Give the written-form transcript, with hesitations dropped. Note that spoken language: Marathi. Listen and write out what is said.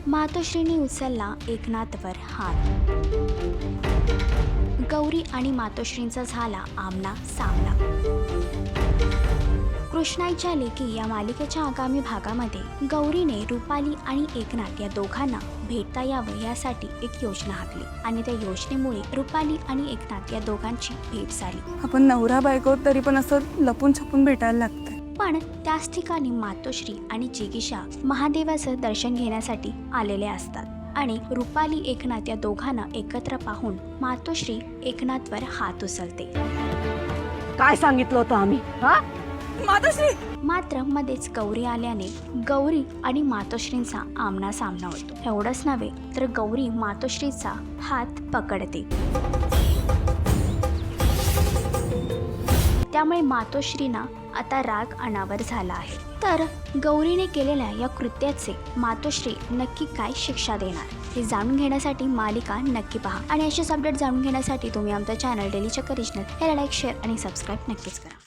मातोश्रीने उचलला एकनाथवर हात। गौरी आणि मातोश्रींचा झाला आमना सामना। कृष्णाईच्या लेकी या मालिकेच्या आगामी भागामध्ये गौरीने रुपाली आणि एकनाथ या दोघांना भेटता यावं यासाठी एक योजना आखली आणि त्या योजनेमुळे रुपाली आणि एकनाथ या दोघांची भेट झाली। आपण नवरा बायको तरी पण असं लपून छपून भेटायला लागतंय। पण त्याच ठिकाणी मातोश्री आणि जिगीषा महादेवाचं दर्शन घेण्यासाठी आलेले असतात आणि रुपाली एकनाथ या दोघांना एकत्र पाहून मातोश्री एकनाथवर हात उचलते। काय सांगितलं होतं आम्ही? हा मातोश्री मात्र मध्येच गौरी आल्याने गौरी आणि मातोश्रींचा आमना सामना होतो। एवढंच नव्हे तर गौरी मातोश्रीचा हात पकडते, त्यामुळे मातोश्रींना आता राग अनावर झाला आहे। तर गौरीने केलेल्या या कृत्याचे मातोश्री नक्की काय शिक्षा देणार हे जाणून घेण्यासाठी मालिका नक्की पहा आणि असेच अपडेट जाणून घेण्यासाठी तुम्ही आमचा चॅनल डेली चक्कर रिजनल याला लाईक, शेअर आणि सबस्क्राईब नक्कीच करा।